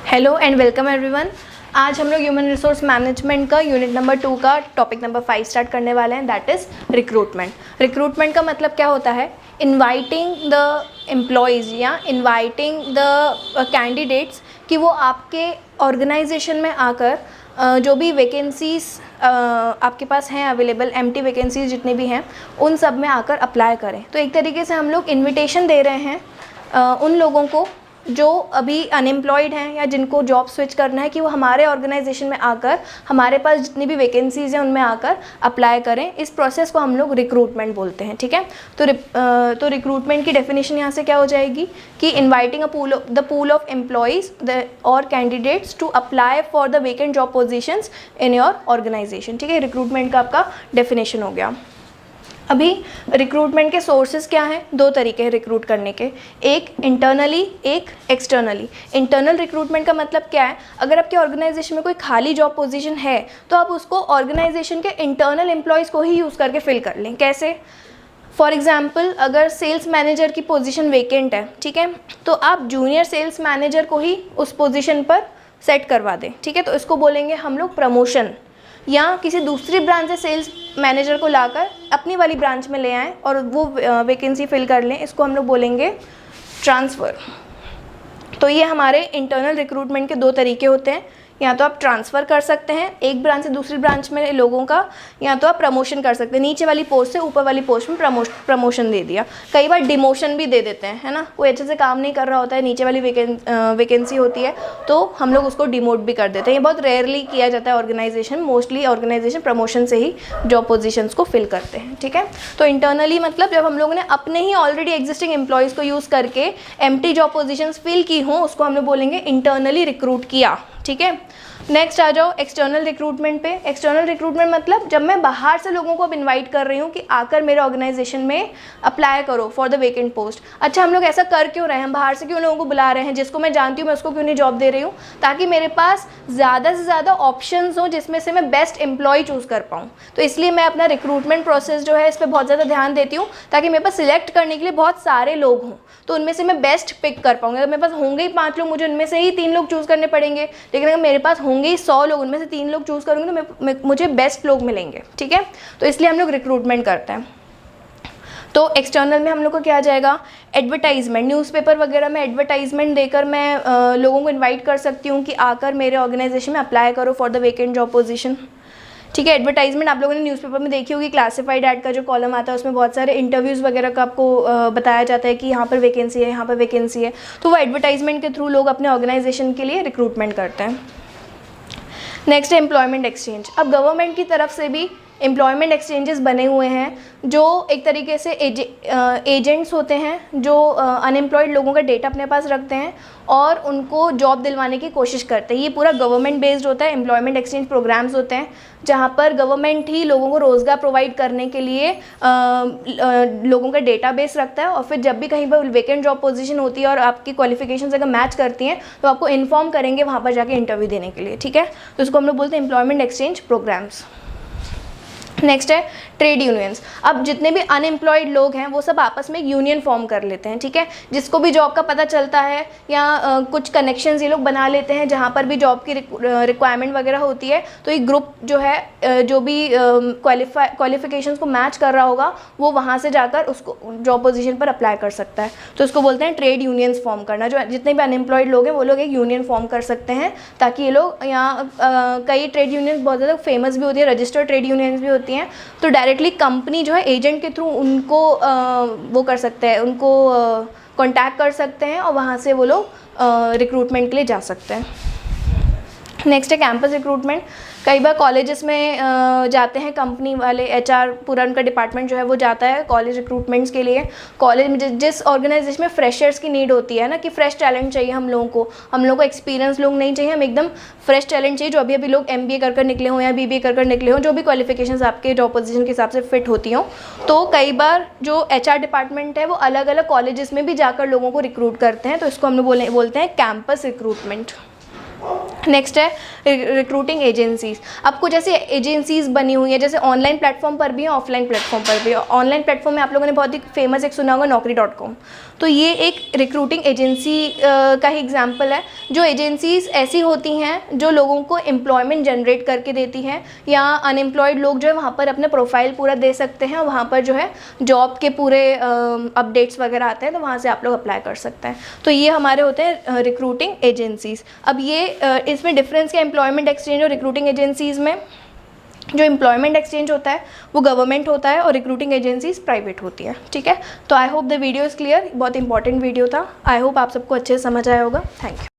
Hello and welcome everyone. आज हम लोग ह्यूमन रिसोर्स मैनेजमेंट का यूनिट नंबर 2 का टॉपिक नंबर 5 स्टार्ट करने वाले हैं, दैट इज़ रिक्रूटमेंट। रिक्रूटमेंट का मतलब क्या होता है? इनवाइटिंग द एम्प्लॉयज़ या इनवाइटिंग द कैंडिडेट्स कि वो आपके ऑर्गेनाइजेशन में आकर जो भी वैकेंसीज़ आपके पास हैं अवेलेबल, एम्प्टी वैकेंसीज़ जितने भी हैं उन सब में आकर अप्लाई करें। तो एक तरीके से हम लोग इन्विटेशन दे रहे हैं उन लोगों को जो अभी अनएम्प्लॉयड हैं या जिनको जॉब स्विच करना है कि वो हमारे ऑर्गेनाइजेशन में आकर हमारे पास जितनी भी वैकेंसीज़ हैं उनमें आकर अप्लाई करें। इस प्रोसेस को हम लोग रिक्रूटमेंट बोलते हैं, ठीक है। तो रिक्रूटमेंट की डेफिनेशन यहाँ से क्या हो जाएगी कि inviting the pool of employees और candidates to apply for the vacant job positions in your organisation, ठीक है। रिक्रूटमेंट का आपका डेफिनेशन हो गया। अभी रिक्रूटमेंट के सोर्सेज क्या हैं? दो तरीके हैं रिक्रूट करने के, एक इंटरनली, एक एक्सटर्नली। इंटरनल रिक्रूटमेंट का मतलब क्या है? अगर आपके ऑर्गेनाइजेशन में कोई खाली जॉब पोजीशन है तो आप उसको ऑर्गेनाइजेशन के इंटरनल एम्प्लॉयज़ को ही यूज़ करके फिल कर लें। कैसे? फॉर एग्जाम्पल, अगर सेल्स मैनेजर की पोजीशन वेकेंट है, ठीक है, तो आप जूनियर सेल्स मैनेजर को ही उस पोजीशन पर सेट करवा दें, ठीक है। तो इसको बोलेंगे हम लोग प्रमोशन। या किसी दूसरी ब्रांच से सेल्स मैनेजर को लाकर अपनी वाली ब्रांच में ले आएँ और वो वैकेंसी फिल कर लें, इसको हम लोग बोलेंगे ट्रांसफ़र। तो ये हमारे इंटरनल रिक्रूटमेंट के दो तरीके होते हैं। या तो आप ट्रांसफ़र कर सकते हैं एक ब्रांच से दूसरी ब्रांच में लोगों का, या तो आप प्रमोशन कर सकते हैं, नीचे वाली पोस्ट से ऊपर वाली पोस्ट में प्रमोशन दे दिया। कई बार डिमोशन भी दे देते हैं, है ना। कोई अच्छे से काम नहीं कर रहा होता है, नीचे वाली वैकेंसी होती है तो हम लोग उसको डिमोट भी कर देते हैं। ये बहुत रेयरली किया जाता है ऑर्गेनाइजेशन, मोस्टली ऑर्गेनाइजेशन प्रमोशन से ही जॉब पोजिशंस को फिल करते हैं, ठीक है। तो इंटरनली मतलब जब हम लोगों ने अपने ही ऑलरेडी एग्जिस्टिंग एम्प्लॉयज़ को यूज़ करके एम्प्टी जॉब पोजिशंस फिल की हों, उसको हम लोग बोलेंगे इंटरनली रिक्रूट किया, ठीक है। नेक्स्ट आ जाओ एक्सटर्नल रिक्रूटमेंट पे। एक्सटर्नल रिक्रूटमेंट मतलब जब मैं बाहर से लोगों को अब इनवाइट कर रही हूँ कि आकर मेरे ऑर्गेनाइजेशन में अप्लाई करो फॉर द वेकेंट पोस्ट। अच्छा, हम लोग ऐसा कर क्यों रहे हैं? हम बाहर से क्यों लोगों को बुला रहे हैं? जिसको मैं जानती हूँ मैं उसको क्यों नहीं जॉब दे रही हूँ? ताकि मेरे पास ज़्यादा से ज़्यादा ऑप्शंस हों जिसमें से मैं बेस्ट एम्प्लॉय चूज़ कर पाऊँ। तो इसलिए मैं अपना रिक्रूटमेंट प्रोसेस जो है इस पर बहुत ज़्यादा ध्यान देती हूँ ताकि मेरे पास सिलेक्ट करने के लिए बहुत सारे लोग हों, तो उनमें से मैं बेस्ट पिक कर पाऊँगी। अगर मेरे पास होंगे ही 5 लोग, मुझे उनमें से ही 3 लोग चूज़ करने पड़ेंगे। लेकिन अगर मेरे पास होंगे ही 100 लोग, उनमें से 3 लोग चूज़ करूँगी तो मुझे बेस्ट लोग मिलेंगे, ठीक है। तो इसलिए हम लोग रिक्रूटमेंट करते हैं। तो एक्सटर्नल में हम लोग को क्या आ जाएगा? एडवर्टाइजमेंट। न्यूज़पेपर वगैरह में एडवर्टाइजमेंट देकर मैं लोगों को इनवाइट कर सकती हूँ कि आकर मेरे ऑर्गेनाइजेशन में अप्लाई करो for the vacant job position, ठीक है। एडवर्टाइजमेंट आप लोगों ने न्यूज़पेपर में देखी होगी, क्लासिफाइड ऐड का जो कॉलम आता है उसमें बहुत सारे इंटरव्यूज़ वगैरह का आपको बताया जाता है कि यहाँ पर वैकेंसी है, यहाँ पर वैकेंसी है। तो वो एडवर्टाइजमेंट के थ्रू लोग अपने ऑर्गेनाइजेशन के लिए रिक्रूटमेंट करते हैं। नेक्स्ट है एम्प्लॉयमेंट एक्सचेंज। अब गवर्नमेंट की तरफ से भी एम्प्लॉयमेंट एक्सचेंजेस बने हुए हैं जो एक तरीके से एजेंट्स होते हैं जो अनएम्प्लॉयड लोगों का डेटा अपने पास रखते हैं और उनको जॉब दिलवाने की कोशिश करते हैं। ये पूरा गवर्नमेंट बेस्ड होता है। एम्प्लॉयमेंट एक्सचेंज प्रोग्राम्स होते हैं जहाँ पर गवर्नमेंट ही लोगों को रोज़गार प्रोवाइड करने के लिए लोगों का डेटाबेस रखता है, और फिर जब भी कहीं पर वेकेंट जॉब पोजीशन होती है और आपकी क्वालिफिकेशंस अगर मैच करती हैं तो आपको इन्फॉर्म करेंगे वहाँ पर जाके इंटरव्यू देने के लिए, ठीक है। तो इसको हम लोग बोलते हैं एम्प्लॉयमेंट एक्सचेंज प्रोग्राम्स। नेक्स्ट है ट्रेड यूनियंस। अब जितने भी अनएम्प्लॉयड लोग हैं वो सब आपस में एक यूनियन फॉर्म कर लेते हैं, ठीक है। जिसको भी जॉब का पता चलता है या कुछ कनेक्शंस ये लोग बना लेते हैं जहाँ पर भी जॉब की रिक्वायरमेंट वगैरह होती है, तो एक ग्रुप जो है जो भी क्वालिफिकेशंस को मैच कर रहा होगा वो वहाँ से जाकर उसको जॉब पोजीशन पर अप्लाई कर सकता है। तो इसको बोलते हैं ट्रेड यूनियंस फॉर्म करना। जो जितने भी अनएम्प्लॉयड लोग हैं वो लोग एक यूनियन फॉर्म कर सकते हैं ताकि ये लोग यहाँ कई ट्रेड यूनियंस बहुत ज़्यादा फेमस भी होती है, रजिस्टर्ड ट्रेड यूनियंस भी होती हैं। तो डायरेक्टली कंपनी जो है एजेंट के थ्रू उनको वो कर सकते हैं, उनको कांटेक्ट कर सकते हैं और वहाँ से वो लोग रिक्रूटमेंट के लिए जा सकते हैं। नेक्स्ट है कैंपस रिक्रूटमेंट। कई बार कॉलेजेस में जाते हैं कंपनी वाले, एचआर पूरा उनका डिपार्टमेंट जो है वो जाता है कॉलेज रिक्रूटमेंट्स के लिए। कॉलेज में जिस ऑर्गेनाइजेशन में फ्रेशर्स की नीड होती है ना, कि फ्रेश टैलेंट चाहिए हम लोगों को एक्सपीरियंस लोग नहीं चाहिए, हम एकदम फ्रेश टैलेंट चाहिए जो अभी लोग MBA कर निकले हों या BBA कर निकले हों, जो भी क्वालिफिकेशंस आपके जॉब पोजीशन के हिसाब से फिट होती हों। तो कई बार जो HR डिपार्टमेंट है वो अलग अलग कॉलेजेस में भी जाकर लोगों को रिक्रूट करते हैं। तो इसको हम लोग बोलते हैं कैंपस रिक्रूटमेंट। नेक्स्ट है रिक्रूटिंग एजेंसीज़। अब कुछ ऐसी एजेंसीज़ बनी हुई है, जैसे ऑनलाइन प्लेटफॉर्म पर भी है, ऑफलाइन प्लेटफॉर्म पर भी है। ऑनलाइन प्लेटफॉर्म में आप लोगों ने बहुत ही फेमस एक सुना होगा naukri.com, तो ये एक रिक्रूटिंग एजेंसी का ही एग्जांपल है। जो एजेंसीज़ ऐसी होती हैं जो लोगों को एम्प्लॉयमेंट जनरेट करके देती हैं, या अनएम्प्लॉयड लोग जो है वहाँ पर अपना प्रोफाइल पूरा दे सकते हैं, वहाँ पर जो है जॉब के पूरे अपडेट्स वगैरह आते हैं, तो वहाँ से आप लोग अप्लाई कर सकते हैं। तो ये हमारे होते हैं रिक्रूटिंग एजेंसीज़। अब ये इसमें डिफरेंस क्या एम्प्लॉयमेंट एक्सचेंज और रिक्रूटिंग एजेंसीज़ में? जो एम्प्लॉयमेंट एक्सचेंज होता है वो गवर्नमेंट होता है और रिक्रूटिंग एजेंसीज प्राइवेट होती है, ठीक है। तो I hope the video is clear, बहुत इंपॉर्टेंट वीडियो था। आई होप आप सबको अच्छे से समझ आया होगा। Thank you.